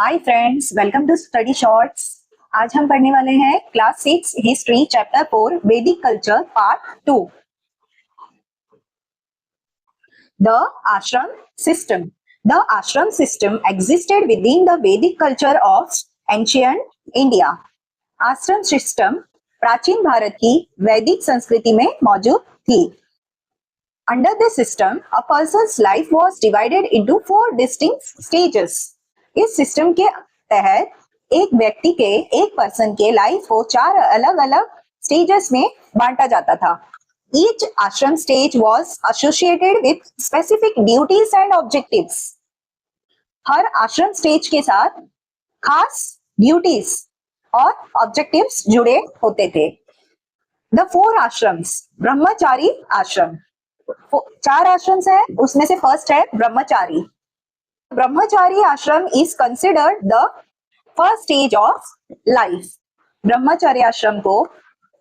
Hi friends, welcome to study shorts. आज हम पढ़ने वाले हैं क्लास 6 हिस्ट्री चैप्टर 4 वैदिक कल्चर पार्ट 2 द आश्रम सिस्टम। द आश्रम system existed with in the वैदिक कल्चर ऑफ एंशियंट इंडिया। आश्रम सिस्टम प्राचीन भारत की वैदिक संस्कृति में मौजूद थी। Under this system a persons life was divided into 4 distinct stages. इस सिस्टम के तहत एक पर्सन के लाइफ को 4 अलग अलग स्टेजेस में बांटा जाता था। Each ashram stage was associated with specific duties and objectives. हर आश्रम स्टेज के साथ खास ड्यूटीज और ऑब्जेक्टिव्स जुड़े होते थे। द 4 आश्रम्स। ब्रह्मचारी आश्रम, 4 आश्रम्स है, उसमें से फर्स्ट है ब्रह्मचारी। ब्रह्मचारी आश्रम is considered the first stage of life. ब्रह्मचारी आश्रम को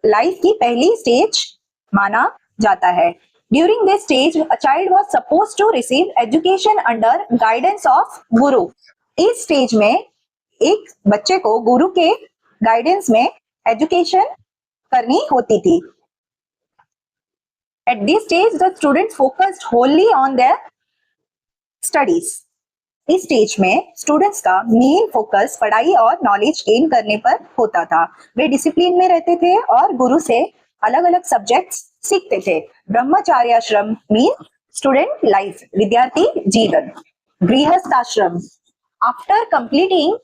लाइफ की पहली स्टेज माना जाता है। During this stage a child was supposed to receive education under guidance of guru. इस स्टेज में एक बच्चे को गुरु के गाइडेंस में एजुकेशन करनी होती थी। At this stage, the students focused wholly on their studies. इस स्टेज में स्टूडेंट्स का मेन फोकस पढ़ाई और नॉलेज गेन करने पर होता था। वे डिसिप्लिन में रहते थे और गुरु से अलग अलग सब्जेक्ट्स सीखते थे। ब्रह्मचार्य आश्रम मीन स्टूडेंट लाइफ, विद्यार्थी जीवन। गृहस्थ आश्रम। After completing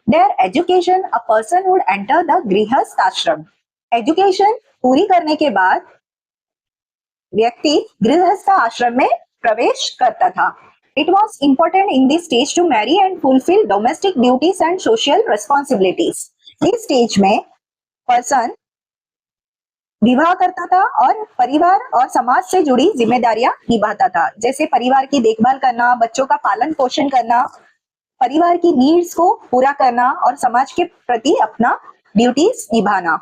there education a person would enter the गृहस्थ आश्रम। एजुकेशन पूरी करने के बाद व्यक्ति गृहस्थ आश्रम में प्रवेश करता था। It was important in this stage to marry and fulfill domestic duties and social responsibilities. इस स्टेज में पर्सन विवाह करता था और परिवार और समाज से जुड़ी जिम्मेदारियां निभाता था, जैसे परिवार की देखभाल करना, बच्चों का पालन पोषण करना, परिवार की नीड्स को पूरा करना और समाज के प्रति अपना ड्यूटीज निभाना।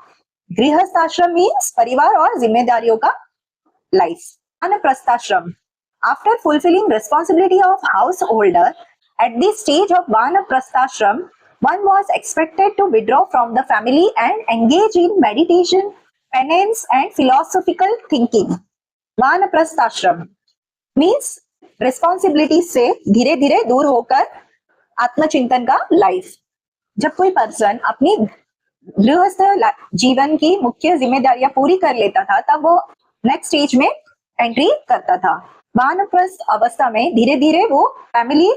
गृहस्थ आश्रम मीन्स परिवार और जिम्मेदारियों का life. वानप्रस्थाश्रम। After fulfilling responsibility of householder, at this stage of Vanaprasthashram, one was expected to withdraw from the family and engage in meditation, penance and philosophical thinking. Vanaprasthashram means responsibility से धीरे धीरे दूर होकर आत्मचिंतन का लाइफ। जब कोई person अपनी गृहस्थ जीवन की मुख्य जिम्मेदारियां पूरी कर लेता था, तब वो नेक्स्ट स्टेज में एंट्री करता था। वानप्रस्थ अवस्था में धीरे धीरे वो फैमिली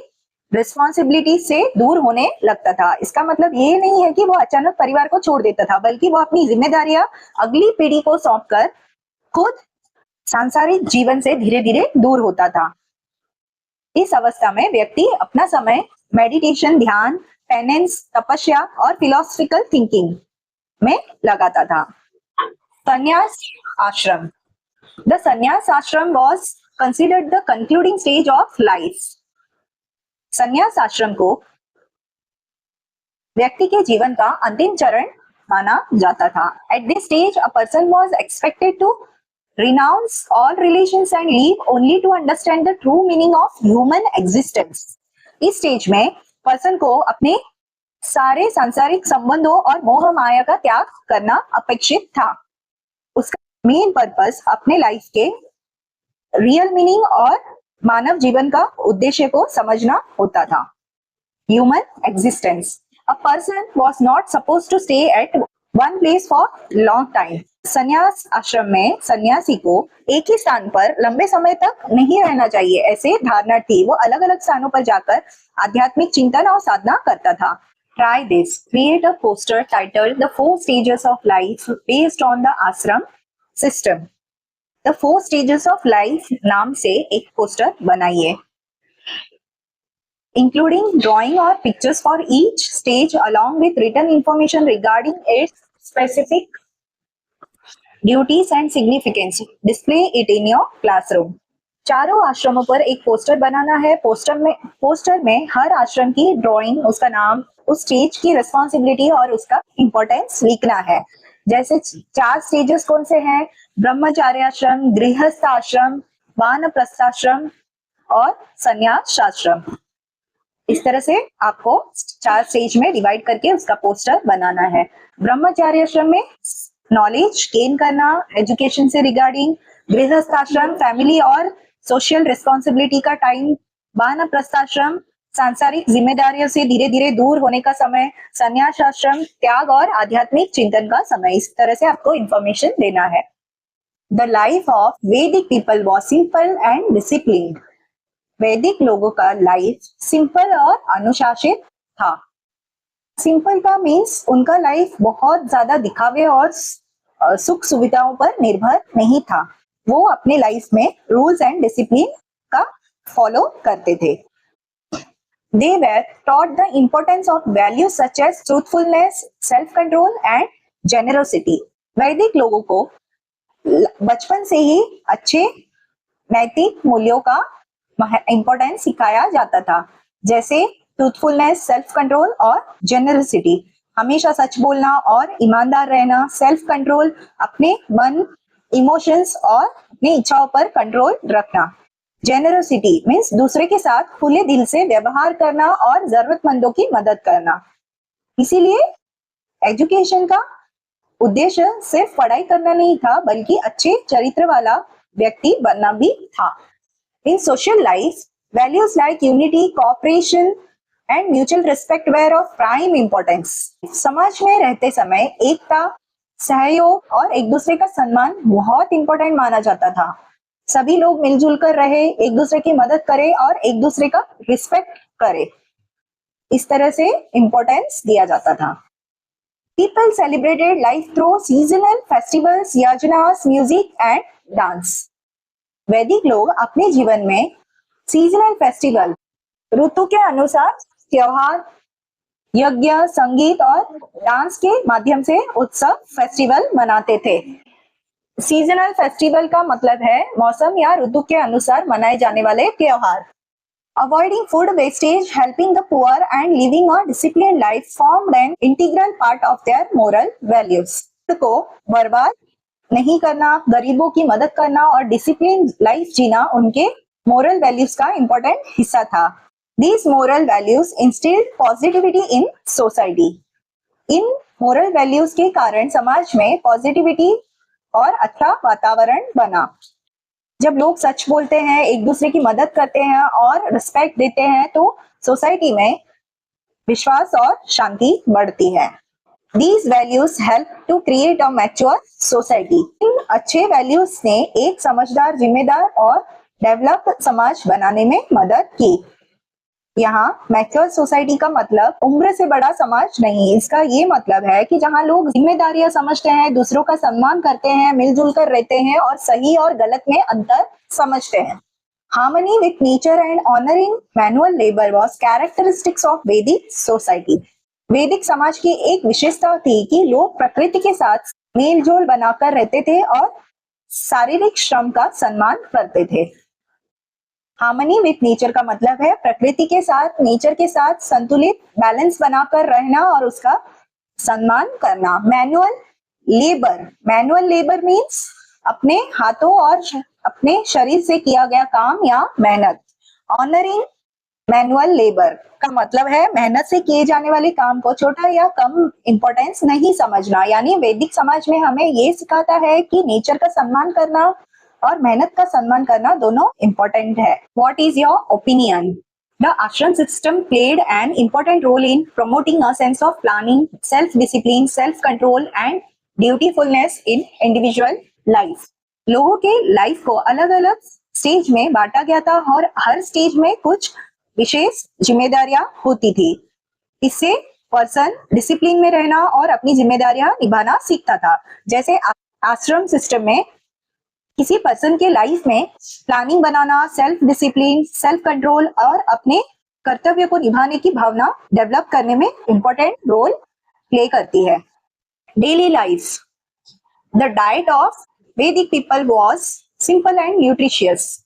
रिस्पॉन्सिबिलिटी से दूर होने लगता था। इसका मतलब ये नहीं है कि वो अचानक परिवार को छोड़ देता था, बल्कि वो अपनी जिम्मेदारियां अगली पीढ़ी को सौंपकर खुद सांसारिक जीवन से धीरे धीरे दूर होता था। इस अवस्था में व्यक्ति अपना समय मेडिटेशन, ध्यान, पेनेंस, तपस्या और फिलोसफिकल थिंकिंग में लगाता था। संन्यास आश्रम। The sannyas ashram was considered the concluding stage of life. संन्यास आश्रम को व्यक्ति के जीवन का अंतिम चरण माना जाता था। At this stage, a person was expected to renounce all relations and live only to understand the true meaning of human existence. इस स्टेज में पर्सन को अपने सारे सांसारिक संबंधों और मोह माया का त्याग करना अपेक्षित था। उसका मेन पर्पस अपने लाइफ के रियल मीनिंग और मानव जीवन का उद्देश्य को समझना होता था। Human existence. A person was not supposed to stay at one place for long time. संन्यास आश्रम में सन्यासी को एक ही स्थान पर लंबे समय तक नहीं रहना चाहिए, ऐसे धारणा थी। वो अलग अलग स्थानों पर जाकर आध्यात्मिक चिंतन और साधना करता था। Try this. Create a poster titled The 4 Stages of Life based on the Ashram System. The 4 Stages of Life नाम से एक पोस्टर बनाइए, including drawing or pictures for each stage along with written information regarding its specific duties and significance. Display it in your classroom. चारों आश्रमों पर एक poster बनाना है। Poster में हर आश्रम की ड्राइंग, उसका नाम, उस स्टेज की रिस्पॉन्सिबिलिटी और उसका इंपॉर्टेंस लिखना है। जैसे 4 स्टेजेस कौन से हैं? ब्रह्मचार्य आश्रम, गृहस्थ आश्रम, वानप्रस्थाश्रम और संन्यास आश्रम। इस तरह से आपको 4 स्टेज में डिवाइड करके उसका पोस्टर बनाना है। ब्रह्मचार्य आश्रम में नॉलेज गेन करना, एजुकेशन से रिगार्डिंग, गृहस्थ आश्रम फैमिली और सोशल रिस्पॉन्सिबिलिटी का टाइम, वानप्रस्थ आश्रम सांसारिक जिम्मेदारियों से धीरे धीरे दूर होने का समय, संन्यास आश्रम त्याग और आध्यात्मिक चिंतन का समय। इस तरह से आपको इंफॉर्मेशन देना है। The life of Vedic people was simple and disciplined. वैदिक लोगों का लाइफ सिंपल और अनुशासित था। सिंपल का मीन्स उनका लाइफ बहुत ज्यादा दिखावे और सुख सुविधाओं पर निर्भर नहीं था। वो अपने लाइफ में रूल्स एंड डिसिप्लिन का फॉलो करते थे। They were taught the importance of values such as truthfulness, self-control and generosity. वैदिक लोगों को बचपन से ही अच्छे नैतिक मूल्यों का इंपॉर्टेंस सिखाया जाता था, जैसे ट्रूथफुलनेस, सेल्फ कंट्रोल और जेनरसिटी, हमेशा सच बोलना और ईमानदार रहना, सेल्फ कंट्रोल, अपने मन, इमोशंस और अपनी इच्छाओं पर कंट्रोल रखना, जेनरसिटी मीन्स दूसरे के साथ खुले दिल से व्यवहार करना और जरूरतमंदों की मदद करना। इसीलिए एजुकेशन का उद्देश्य सिर्फ पढ़ाई करना नहीं था, बल्कि अच्छे चरित्र वाला व्यक्ति बनना भी था। In social life values like unity, cooperation and mutual respect were of prime importance. समाज में रहते समय एकता, सहयोग और एक दूसरे का सम्मान बहुत इंपॉर्टेंट माना जाता था। सभी लोग मिलजुल कर रहे, एक दूसरे की मदद करे और एक दूसरे का रिस्पेक्ट करे, इस तरह से इंपॉर्टेंस दिया जाता था। People celebrated life through seasonal festivals, yajnas, music and dance. वैदिक लोग अपने जीवन में सीजनल फेस्टिवल, ऋतु के अनुसार त्योहार, यज्ञ, संगीत और डांस के माध्यम से उत्सव फेस्टिवल मनाते थे। सीजनल फेस्टिवल का मतलब है मौसम या ऋतु के अनुसार मनाए जाने वाले त्योहार। Avoiding food wastage, helping the poor and living a disciplined life formed an integral part of their moral values. को बर्बाद नहीं करना, गरीबों की मदद करना और डिसिप्लिन लाइफ जीना उनके मोरल वैल्यूज का इंपॉर्टेंट हिस्सा था। These moral values instilled positivity in society. In moral values के कारण समाज में पॉजिटिविटी और अच्छा वातावरण बना। जब लोग सच बोलते हैं, एक दूसरे की मदद करते हैं और रिस्पेक्ट देते हैं, तो सोसाइटी में विश्वास और शांति बढ़ती है। These values help to create a mature society. इन अच्छे वैल्यूज ने एक समझदार, जिम्मेदार और डेवलप समाज बनाने में मदद की। यहाँ मैच्योर सोसाइटी का मतलब उम्र से बड़ा समाज नहीं, इसका ये मतलब है कि जहाँ लोग जिम्मेदारियां समझते हैं, दूसरों का सम्मान करते हैं, मिलजुल कर रहते हैं और सही और गलत में अंतर समझते हैं। Harmony with nature and honouring manual labour was characteristics of वैदिक सोसाइटी। वैदिक समाज की एक विशेषता थी कि लोग प्रकृति के साथ मेलजोल बनाकर रहते थे और शारीरिक श्रम का सम्मान करते थे। हार्मनी विथ नेचर का मतलब है प्रकृति के साथ, नेचर के साथ संतुलित बैलेंस बनाकर रहना और उसका सम्मान करना। मैनुअल लेबर मीन्स अपने हाथों और अपने शरीर से किया गया काम या मेहनत। ऑनरिंग मैनुअल लेबर का मतलब है मेहनत से किए जाने वाले काम को छोटा या कम इंपॉर्टेंस नहीं समझना। यानी वैदिक समाज में हमें ये सिखाता है कि नेचर का सम्मान करना और मेहनत का सम्मान करना दोनों इंपॉर्टेंट है। What is your opinion? The ashram system played an important role in promoting a sense of planning, self-discipline, self-control and dutifulness in individual life. लोगों के लाइफ को अलग अलग स्टेज में बांटा गया था और हर स्टेज में कुछ विशेष जिम्मेदारियां होती थी। इससे पर्सन डिसिप्लिन में रहना और अपनी जिम्मेदारियां निभाना सीखता था। जैसे आश्रम सिस्टम में किसी पर्सन के लाइफ में प्लानिंग बनाना, सेल्फ डिसिप्लिन, सेल्फ कंट्रोल और अपने कर्तव्य को निभाने की भावना डेवलप करने में इंपॉर्टेंट रोल प्ले करती है। Daily life, the diet of Vedic people was simple and nutritious.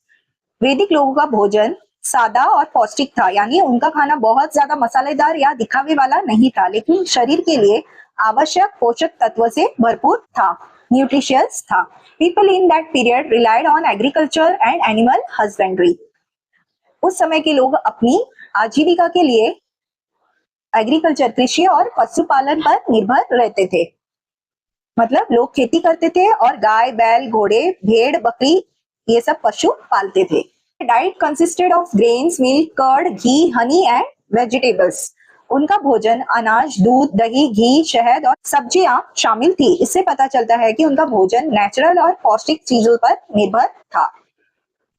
वैदिक लोगों का भोजन सादा और पौष्टिक था, यानी उनका खाना बहुत ज्यादा मसालेदार या दिखावे वाला नहीं था, लेकिन शरीर के लिए आवश्यक पोषक तत्व से भरपूर था, न्यूट्रिशियस था। People in that period relied on agriculture and animal husbandry. उस समय के लोग अपनी आजीविका के लिए एग्रीकल्चर, कृषि और पशुपालन पर निर्भर रहते थे। मतलब लोग खेती करते थे और गाय, बैल, घोड़े, भेड़, बकरी ये सब पशु पालते थे। Diet consisted of grains, milk, curd, ghee, honey and vegetables. उनका भोजन अनाज, दूध, दही, घी, शहद और सब्जियां शामिल थी। इससे पता चलता है कि उनका भोजन नेचुरल और पौष्टिक चीजों पर निर्भर था।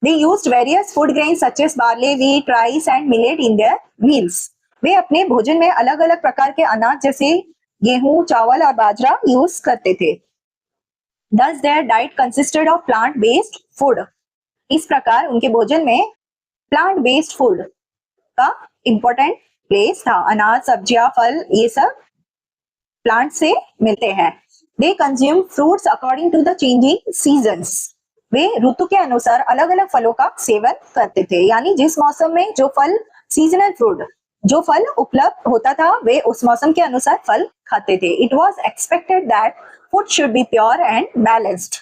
They used various food grains such as barley, wheat, rice and millet in their meals. वे अपने भोजन में अलग अलग प्रकार के अनाज जैसे गेहूं, चावल और बाजरा यूज करते थे। Thus their diet consisted of plant-based food. इस प्रकार उनके भोजन में plant-based food का important place था। अनाज, सब्जियां, फल ये सब प्लांट से मिलते हैं। They consumed fruits according to the changing seasons. वे ऋतु के अनुसार अलग अलग फलों का सेवन करते थे, यानी जिस मौसम में जो फल, सीजनल फ्रूट, जो फल उपलब्ध होता था वे उस मौसम के अनुसार फल खाते थे। It was expected that food should be pure and balanced.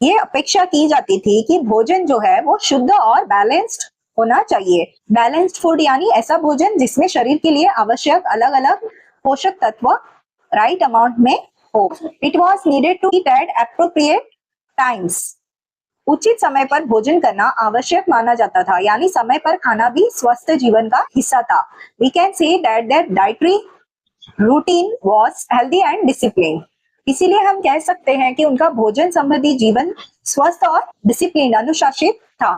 ये अपेक्षा की जाती थी कि भोजन जो है वो शुद्ध और बैलेंस्ड होना चाहिए। बैलेंस्ड फूड यानी ऐसा भोजन जिसमें शरीर के लिए आवश्यक अलग अलग पोषक तत्व राइट अमाउंट में हो। It was needed to eat at appropriate times. उचित समय पर भोजन करना आवश्यक माना जाता था, यानी समय पर खाना भी स्वस्थ जीवन का हिस्सा था। We can say that their dietary routine was healthy and disciplined. इसीलिए हम कह सकते हैं कि उनका भोजन संबंधी जीवन स्वस्थ और डिसिप्लिन, अनुशासित था।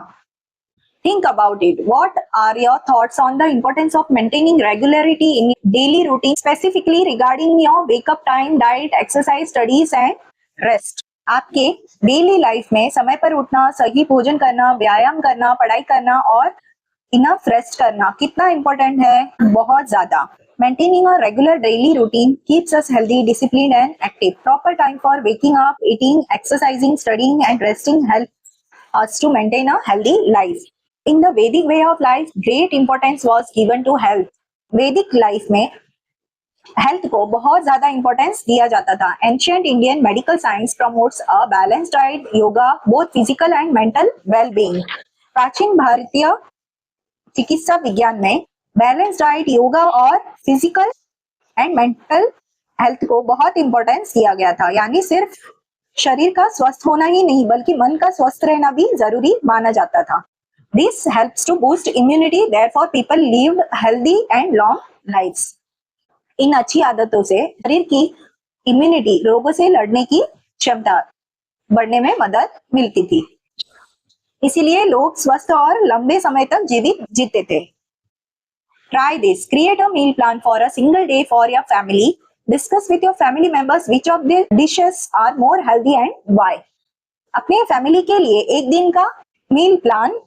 Think about it. What are your thoughts on the importance of maintaining regularity in daily routine, specifically regarding your wake-up time, diet, exercise, studies and rest? आपके डेली लाइफ में समय पर उठना, सही भोजन करना, व्यायाम करना, पढ़ाई करना और इनफ रेस्ट करना कितना इंपॉर्टेंट है? बहुत ज्यादा। Maintaining a regular daily routine keeps us healthy, disciplined and active. Proper time for waking up, eating, exercising, studying and resting help us to maintain a healthy life. In the Vedic way of life, great importance was given to health. Vedic life में health को बहुत ज्यादा importance दिया जाता था। Ancient Indian medical science promotes a balanced diet, yoga, both physical and mental wellbeing. प्राचीन भारतीय चिकित्सा विज्ञान में बैलेंस डाइट, योगा और फिजिकल एंड मेंटल हेल्थ को बहुत इंपॉर्टेंस दिया गया था, यानी सिर्फ शरीर का स्वस्थ होना ही नहीं बल्कि मन का स्वस्थ रहना भी जरूरी माना जाता था। This helps to boost immunity, therefore people live healthy and long lives. इन अच्छी आदतों से शरीर की इम्यूनिटी, रोगों से लड़ने की क्षमता बढ़ने में मदद मिलती थी। इसीलिए लोग स्वस्थ और लंबे समय तक जीवित जीते थे। Try this. Create a meal plan for a single day for your family. Discuss with your family members which of the dishes are more healthy and why. अपने फैमिली के लिए एक दिन का मील प्लान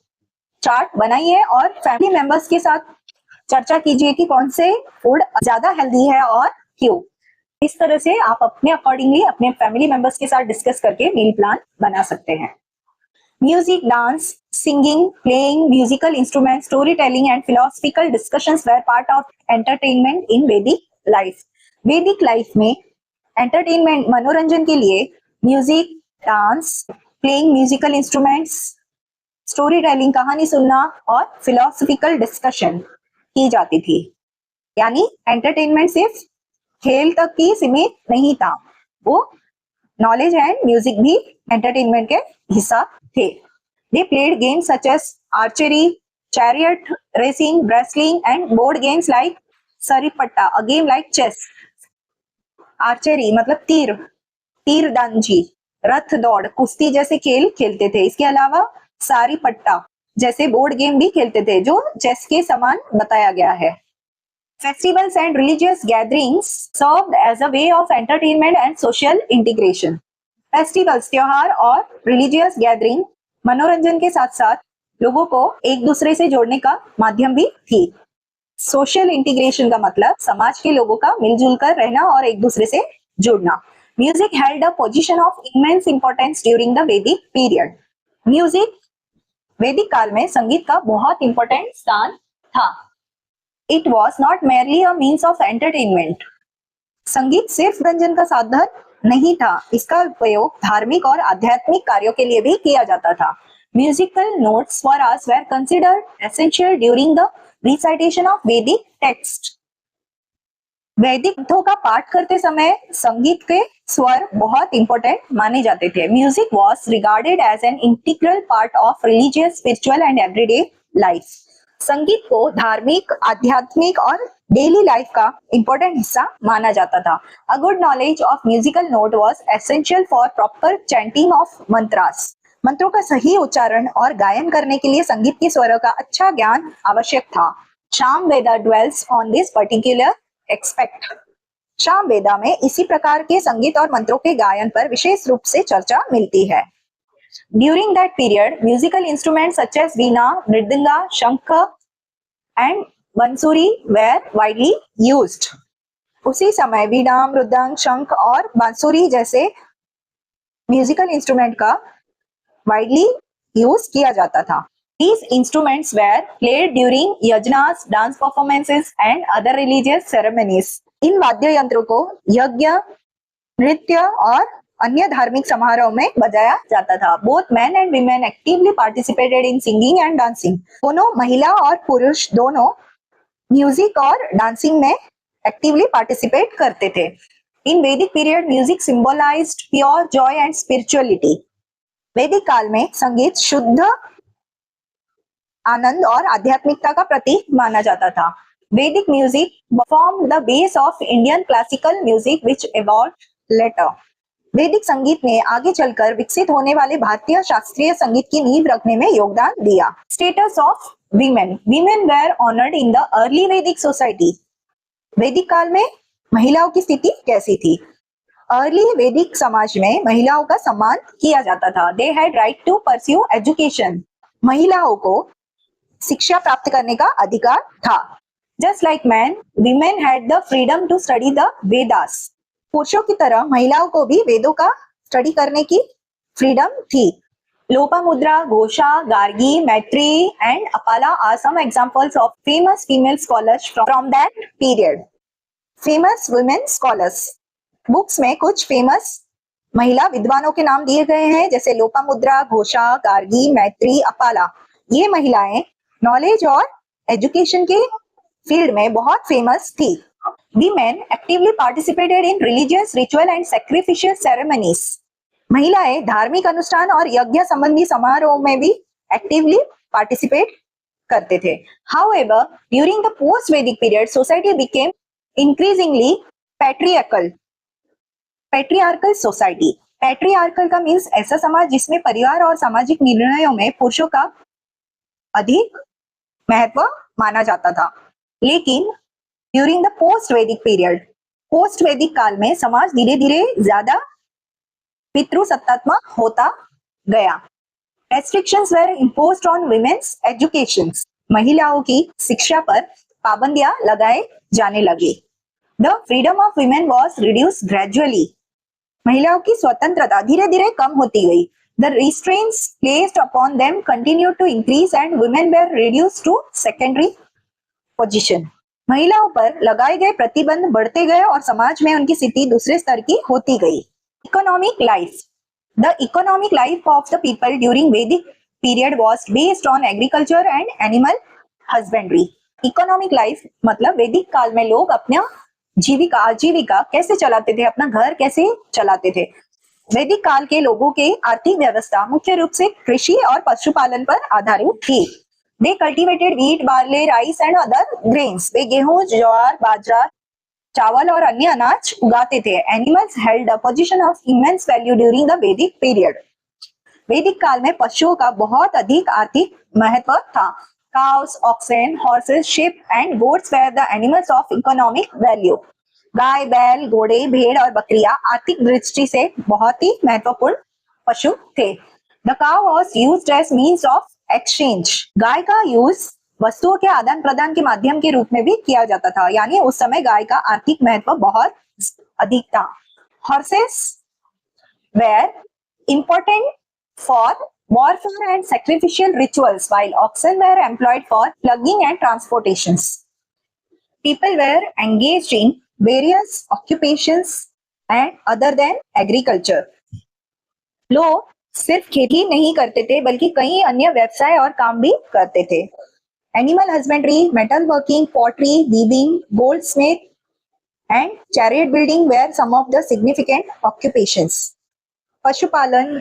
चार्ट बनाइए और family members के साथ चर्चा कीजिए कि कौन से फूड ज्यादा हेल्दी है और क्यों। इस तरह से आप अपने अकॉर्डिंगली अपने फैमिली मेंबर्स के साथ डिस्कस करके मील प्लान बना सकते हैं। Music, dance, singing, playing musical instrument, story telling and philosophical discussions were part of entertainment in Vedic life. Vedic life में एंटरटेनमेंट, मनोरंजन के लिए music, dance, playing musical instruments, story telling, कहानी सुनना और फिलोसफिकल डिस्कशन की जाती थी। यानी एंटरटेनमेंट सिर्फ खेल तक ही सीमित नहीं था, वो नॉलेज एंड म्यूजिक भी एंटरटेनमेंट के हिस्सा थे। They played games such as archery, chariot racing, wrestling and board games like Saripatta, a game like chess. Archery मतलब तीरंदाजी, रथ दौड़, कुश्ती जैसे खेल खेलते थे। इसके अलावा सारी पट्टा जैसे बोर्ड गेम भी खेलते थे जो चेस के समान बताया गया है। Festivals and religious gatherings served as a way of entertainment and social integration. Festivals, त्योहार और रिलीजियस गैदरिंग मनोरंजन के साथ साथ लोगों को एक दूसरे से जोड़ने का माध्यम भी थी। सोशल इंटीग्रेशन का मतलब समाज के लोगों का मिलजुल कर रहना और एक दूसरे से जुड़ना। Music held a position of immense importance during the वैदिक पीरियड। म्यूजिक वैदिक काल में संगीत का बहुत इंपॉर्टेंट स्थान था। It was not merely a means of entertainment. संगीत सिर्फ मनोरंजन का साधन नहीं था, इसका उपयोग धार्मिक और आध्यात्मिक कार्यों के लिए भी किया जाता था। Musical notes for us where considered essential during the recitation of वैदिक टेक्स्ट। वैदिक ग्रंथों का पाठ करते समय संगीत के स्वर बहुत इंपॉर्टेंट माने जाते थे। Music was regarded as an integral part of religious, spiritual and everyday life. संगीत को धार्मिक, आध्यात्मिक और डेली लाइफ का इंपॉर्टेंट हिस्सा माना जाता था। A good knowledge of musical note was essential for proper chanting of mantras. मंत्रों का सही उच्चारण और गायन करने के लिए संगीत के स्वरों का अच्छा ज्ञान आवश्यक था। Sama Veda dwells on this particular expect. Sama Veda में इसी प्रकार के संगीत और मंत्रों के गायन पर विशेष रूप से चर्चा मिलती है। During that period musical instruments such as veena, mridanga, shankh and bansuri were widely used. उसी समय वीणा, मृदंग, शंख और बांसुरी जैसे म्यूजिकल इंस्ट्रूमेंट का वाइडली यूज किया जाता था। These instruments were played during yajnas, dance performances and other religious ceremonies. इन वाद्य यंत्रों को यज्ञ, नृत्य और अन्य धार्मिक समारोह में बजाया जाता था। Both men and women actively participated in singing and dancing. दोनों महिला और पुरुष दोनों म्यूजिक और डांसिंग में एक्टिवली पार्टिसिपेट करते थे। In Vedic period, music symbolized pure joy and spirituality. वैदिक काल में संगीत शुद्ध आनंद और आध्यात्मिकता का प्रतीक माना जाता था। Vedic music form the base of Indian classical music which evolved later. वैदिक संगीत ने आगे चलकर विकसित होने वाले भारतीय शास्त्रीय संगीत की नींव रखने में योगदान दिया। Status of women. Women were honoured in the early Vedic society. वैदिक काल में महिलाओं की स्थिति कैसी थी? अर्ली वैदिक समाज में महिलाओं का सम्मान किया जाता था। They had right to pursue education. महिलाओं को शिक्षा प्राप्त करने का अधिकार था। Just like man, women had the freedom to study the Vedas. पुरुषों की तरह महिलाओं को भी वेदों का स्टडी करने की फ्रीडम थी। Lopamudra, Ghosha, Gargi, Maitri and Apala are some examples of famous female scholars from that period. Famous women scholars. Books में कुछ फेमस महिला विद्वानों के नाम दिए गए हैं, जैसे लोपामुद्रा, घोषा, गार्गी, मैत्री, अपाला। ये महिलाएं नॉलेज और एजुकेशन के फील्ड में बहुत फेमस थी। Women actively participated in religious, ritual and sacrificial ceremonies. महिलाएं धार्मिक अनुष्ठान और यज्ञ संबंधी समारोह में भी एक्टिवली पार्टिसिपेट करते थे। However, during the post-Vedic period, society became increasingly patriarchal. Patriarchal society. Patriarchal का मीन्स ऐसा समाज जिसमें परिवार और सामाजिक निर्णयों में पुरुषों का अधिक महत्व माना जाता था। लेकिन ड्यूरिंग द पोस्ट वैदिक पीरियड, पोस्ट वैदिक काल में समाज धीरे धीरे ज्यादा पितृसत्तात्मक होता गया। Restrictions were imposed on women's education. महिलाओं की शिक्षा पर पाबंदियां लगाए जाने लगी। The freedom of women was reduced gradually. महिलाओं की स्वतंत्रता धीरे धीरे कम होती गई। The restraints placed upon them continued to increase and women were reduced to secondary position. महिलाओं पर लगाए गए प्रतिबंध बढ़ते गए और समाज में उनकी स्थिति दूसरे स्तर की होती गई। Economic life. The economic life of the people during Vedic period was based on agriculture and animal husbandry. Economic life मतलब वैदिक काल में लोग अपना आजीविका कैसे चलाते थे, अपना घर कैसे चलाते थे। वैदिक काल के लोगों के आर्थिक व्यवस्था मुख्य रूप से कृषि और पशुपालन पर आधारित थी। They cultivated wheat, barley, rice and other grains. वे गेहूं, ज्वार, बाजरा, चावल और अन्य अनाज उगाते थे। Animals held a position of immense value during the Vedic period. वैदिक काल में पशुओं का बहुत अधिक आर्थिक महत्व था। Cows, oxen, horses, sheep and goats were the animals of economic value. गाय, बैल, घोड़े, भेड़ और बकरियां आर्थिक दृष्टि से बहुत ही महत्वपूर्ण पशु थे। The cow was used as means of exchange. गाय का यूज वस्तुओं के आदान प्रदान के माध्यम के रूप में भी किया जाता था, यानी उस समय गाय का आर्थिक महत्व बहुत अधिक था। Horses were important for warfare and sacrificial rituals, while oxen were employed for plugging and transportations. People were engaged in various occupations and other than agriculture. लोग सिर्फ खेती नहीं करते थे बल्कि कई अन्य व्यवसाय और काम भी करते थे। Animal husbandry, metal working, pottery, weaving, goldsmith and chariot building were some of the significant occupations. पशुपालन,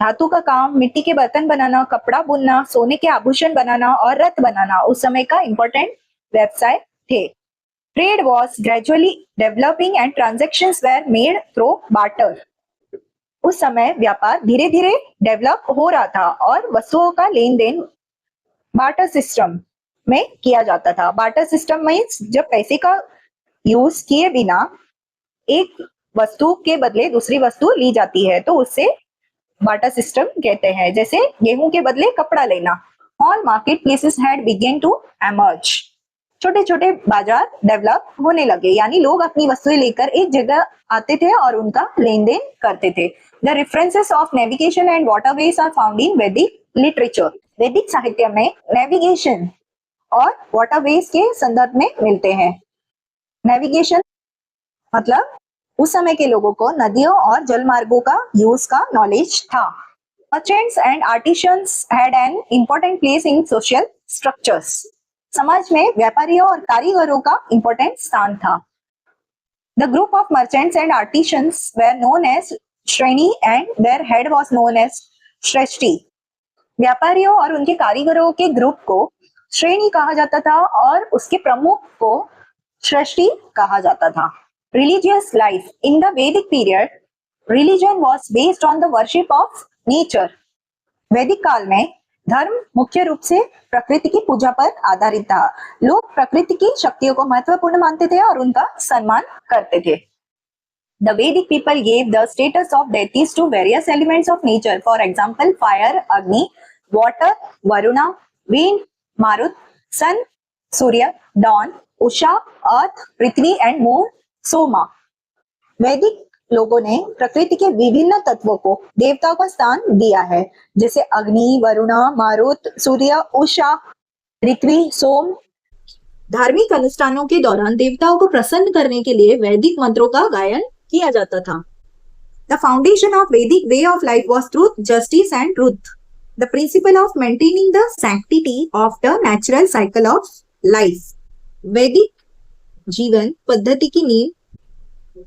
धातु का काम, मिट्टी के बर्तन बनाना, कपड़ा बुनना, सोने के आभूषण बनाना और रथ बनाना उस समय का इंपॉर्टेंट व्यवसाय थे। Trade was gradually developing and transactions were made through barter. उस समय व्यापार धीरे धीरे डेवलप हो रहा था और वस्तुओं का लेन देन बार्टर सिस्टम में किया जाता था। बार्टर सिस्टम में जब पैसे का यूज किए बिना एक वस्तु के बदले दूसरी वस्तु ली जाती है तो उससे बार्टर सिस्टम कहते हैं। जैसे गेहूं के बदले कपड़ा लेना। All market places had begun to emerge. छोटे छोटे बाजार डेवलप होने लगे, यानी लोग अपनी वस्तुएं लेकर एक जगह आते थे और उनका लेन देन करते थे। The references of navigation and waterways are found in Vedic literature. वैदिक साहित्य में नेविगेशन और वाटरवेज के संदर्भ में मिलते हैं। नेविगेशन मतलब उस समय के लोगों को नदियों और जल मार्गों का यूज का नॉलेज था। Merchants and artisans had an important place in social structures. समाज में व्यापारियों और कारीगरों का इंपॉर्टेंट स्थान था। The group of merchants and artisans were known as shreni and their head was known as shreshthi. व्यापारियों और उनके कारीगरों के ग्रुप को श्रेणी कहा जाता था और उसके प्रमुख को श्रेष्ठी कहा जाता था। Religious life in the Vedic period, religion was based on the worship of nature. वैदिक काल में धर्म मुख्य रूप से प्रकृति की पूजा पर आधारित था। लोग प्रकृति की शक्तियों को महत्वपूर्ण मानते थे और उनका सम्मान करते थे। The Vedic people gave the status of deities to various elements of nature. For example, fire, Agni, water, Varuna, wind, Marut, sun, Surya, dawn, Usha, earth, Prithvi and moon, Soma. वैदिक लोगों ने प्रकृति के विभिन्न तत्वों को देवताओं का स्थान दिया है, जैसे अग्नि, वरुणा, मारुत, सूर्य, उषा, पृथ्वी, सोम। धार्मिक अनुष्ठानों के दौरान देवताओं को प्रसन्न करने के लिए वैदिक मंत्रों का गायन किया जाता था। द फाउंडेशन ऑफ वैदिक way of life was truth, justice and truth. The principle of maintaining the sanctity of the natural cycle of life. वैदिक जीवन पद्धति की नींव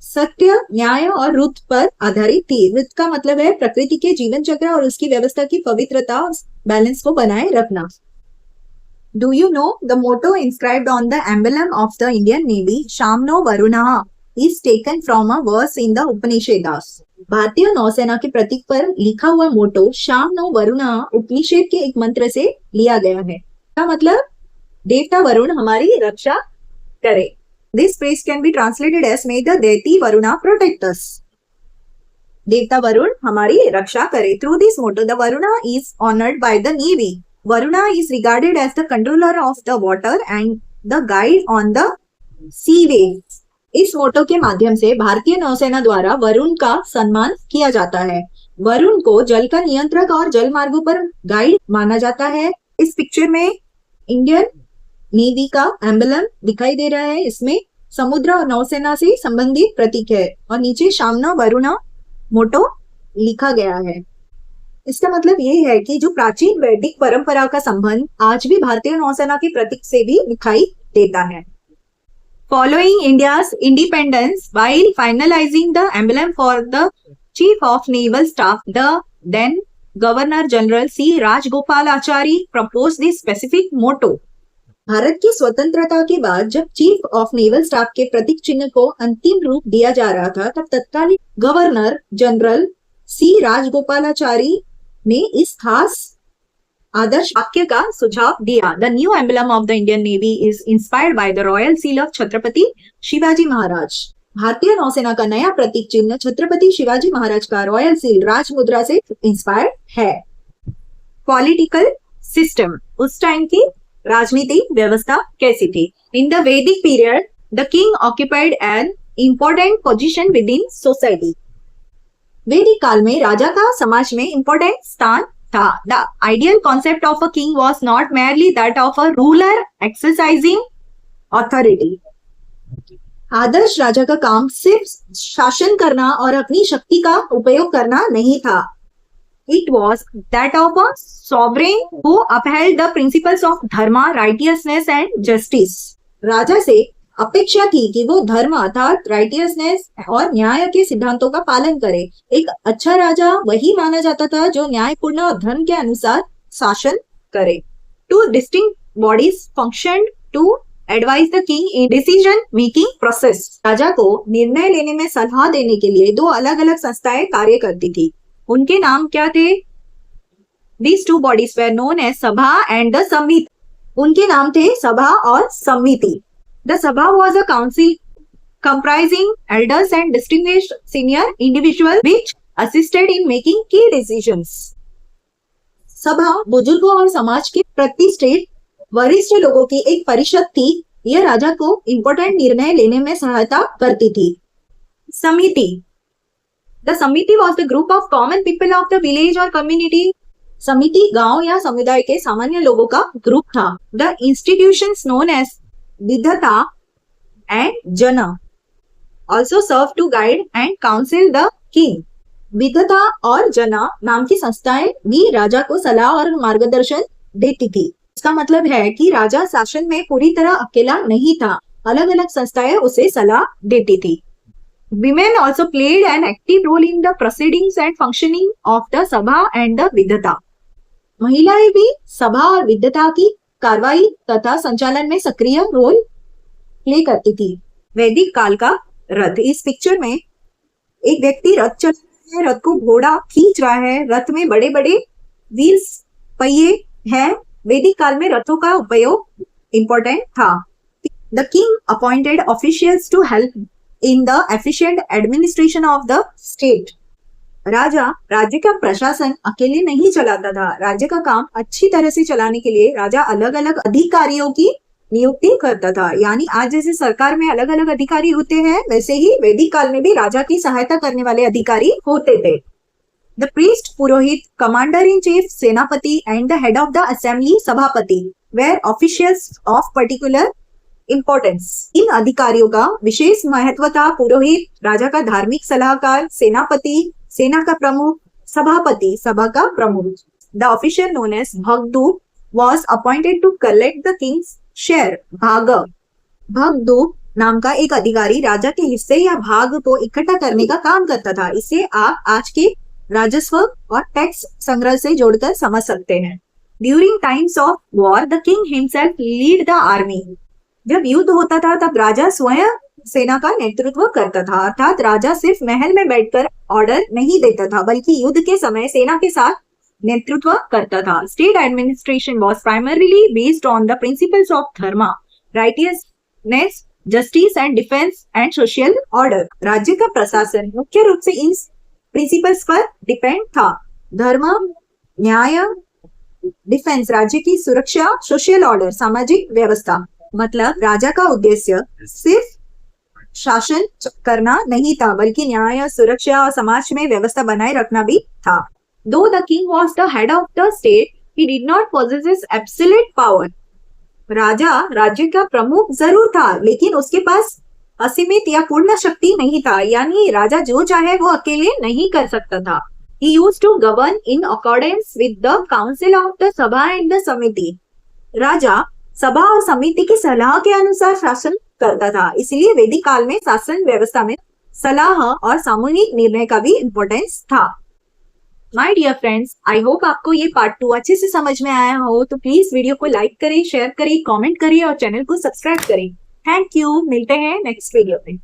सत्य, न्याय और रुत पर आधारित थी। रुत का मतलब है प्रकृति के जीवन चक्र और उसकी व्यवस्था की पवित्रता और बैलेंस को बनाए रखना। Do you know the motto inscribed on the emblem of the Indian navy, Shamno Varunah, is taken from a verse in the Upanishads. भारतीय नौसेना के प्रतीक पर लिखा हुआ मोटो शामनो वरुणः उपनिषेद के एक मंत्र से लिया गया है। का मतलब देवता वरुण हमारी रक्षा करे। This phrase can be translated as may the deity Varuna protect us. देवता वरुण हमारी रक्षा करे। Through this motto, the Varuna is honored by the Navy. Varuna is regarded as the controller of the water and the guide on the seaways. इस मोटो के माध्यम से भारतीय नौसेना द्वारा वरुण का सम्मान किया जाता है। वरुण को जल का नियंत्रक और जल मार्गों पर गाइड माना जाता है। इस पिक्चर में इंडियन नेवी का एम्बलम दिखाई दे रहा है। इसमें समुद्र और नौसेना से संबंधित प्रतीक है और नीचे शामना वरुणा मोटो लिखा गया है। इसका मतलब ये है कि जो प्राचीन वैदिक परंपरा का संबंध आज भी भारतीय नौसेना के प्रतीक से भी दिखाई देता है। Following India's independence, while finalizing the emblem for the Chief of Naval Staff, the then Governor General C. Rajgopalachari proposed this specific motto. Bharat की स्वतंत्रता के बाद जब चीफ ऑफ नेवल स्टाफ के प्रतीक चिन्ह को अंतिम रूप दिया जा रहा था, तब तत्कालीन गवर्नर जनरल सी राजगोपालाचारी ने इस खास आदर्श वाक्य का सुझाव दिया। The new emblem of the Indian navy is inspired by the royal seal of Chhatrapati Shivaji Maharaj. भारतीय नौसेना का नया प्रतीक चिन्ह छत्रपति शिवाजी महाराज का रॉयल सील राज मुद्रा से इंस्पायर्ड है। पॉलिटिकल सिस्टम, उस टाइम की राजनीतिक व्यवस्था कैसी थी? इन द वैदिक period the king occupied an important position with in society. वैदिक काल में राजा का समाज में इंपॉर्टेंट स्थान था। The ideal concept of a king was not merely that of a ruler exercising authority. आदर्श राजा का काम सिर्फ शासन करना और अपनी शक्ति का उपयोग करना नहीं था। It was that of a sovereign who upheld the principles of dharma, righteousness and justice. राजा से अपेक्षा थी कि वो धर्म अर्थात राइटियसनेस और न्याय के सिद्धांतों का पालन करे। एक अच्छा राजा वही माना जाता था जो न्यायपूर्ण और धर्म के अनुसार शासन करे। Two distinct bodies functioned to advise the king in decision making process. राजा को निर्णय लेने में सलाह देने के लिए दो अलग अलग संस्थाएं कार्य करती थी। उनके नाम क्या थे? These two bodies were known as सभा and the समिति। उनके नाम थे सभा और समिति। The Sabha was a council comprising elders and distinguished senior individuals which assisted in making key decisions. सभा बुजुर्गों और समाज के प्रतिष्ठित वरिष्ठ लोगों की एक परिषद थी। यह राजा को इम्पोर्टेंट निर्णय लेने में सहायता करती थी। समिति The Samiti was the group of common people of the village or community. समिति गांव या समुदाय के सामान्य लोगों का ग्रुप था। The institutions known as विधता and जन also served to guide and counsel the king. विधता और जना नाम की संस्थाएं भी राजा को सलाह और मार्गदर्शन देती थी। इसका मतलब है कि राजा शासन में पूरी तरह अकेला नहीं था, अलग अलग संस्थाएं उसे सलाह देती थी। Women also played an active role in the proceedings and functioning of the sabha and the विधता। महिलाएं भी सभा और विधता की कार्रवाई तथा संचालन में सक्रिय रोल प्ले करती थी। वैदिक काल का रथ। इस पिक्चर में एक व्यक्ति रथ चल रहा है, रथ को घोड़ा खींच रहा है, रथ में बड़े बड़े व्हील्स पहिए हैं। वैदिक काल में रथों का उपयोग इम्पोर्टेंट था। The king appointed officials to help in the efficient administration of the state. राजा राज्य का प्रशासन अकेले नहीं चलाता था। राज्य का काम अच्छी तरह से चलाने के लिए राजा अलग अलग अधिकारियों की नियुक्ति करता था। यानी आज जैसे सरकार में अलग अलग अधिकारी होते हैं, वैसे ही वैदिक काल में भी राजा की सहायता करने वाले अधिकारी होते थे। The priest, Purohit, commander in chief, सेनापति and the head of the assembly, सभापति were officials of particular importance. इन अधिकारियों का विशेष महत्व था। पुरोहित, राजा का धार्मिक सलाहकार, सेनापति, सेना का प्रमुख, सभापति, सभा का प्रमुख। The official known as bhagdut was appointed to collect the king's share, bhag. भगदूत नाम का एक अधिकारी राजा के हिस्से या भाग को इकट्ठा करने का काम करता था। इसे आप आज के राजस्व और टैक्स संग्रह से जोड़कर समझ सकते हैं। During times of war the king himself lead the army. जब युद्ध होता था तब राजा स्वयं सेना का नेतृत्व करता था। अर्थात राजा सिर्फ महल में बैठकर ऑर्डर नहीं देता था, बल्कि युद्ध के समय सेना के साथ नेतृत्व करता था। State administration was primarily based on the principles of dharma, righteousness, justice and defence and social order. राज्य का प्रशासन मुख्य रूप से इन प्रिंसिपल्स पर डिपेंड था। धर्म, न्याय, डिफेंस राज्य की सुरक्षा, सोशल ऑर्डर सामाजिक व्यवस्था। मतलब राजा का उद्देश्य सिर्फ शासन करना नहीं था, बल्कि न्याय, सुरक्षा और समाज में व्यवस्था बनाए रखना भी था। Though the king was the head of the state, he did not possess absolute power. राजा राज्य का प्रमुख जरूर था, लेकिन उसके पास असीमित या पूर्ण शक्ति नहीं था। यानी राजा जो चाहे वो अकेले नहीं कर सकता था। He used to govern in accordance with the council of the sabha and the samiti. राजा सभा और समिति की सलाह के अनुसार शासन करता था। इसलिए वैदिक काल में शासन व्यवस्था में सलाह और सामूहिक निर्णय का भी इम्पोर्टेंस था। My dear friends, I hope आपको ये पार्ट 2 अच्छे से समझ में आया हो। तो प्लीज वीडियो को लाइक करें, शेयर करें, कमेंट करें और चैनल को सब्सक्राइब करें। Thank you. मिलते हैं नेक्स्ट वीडियो में।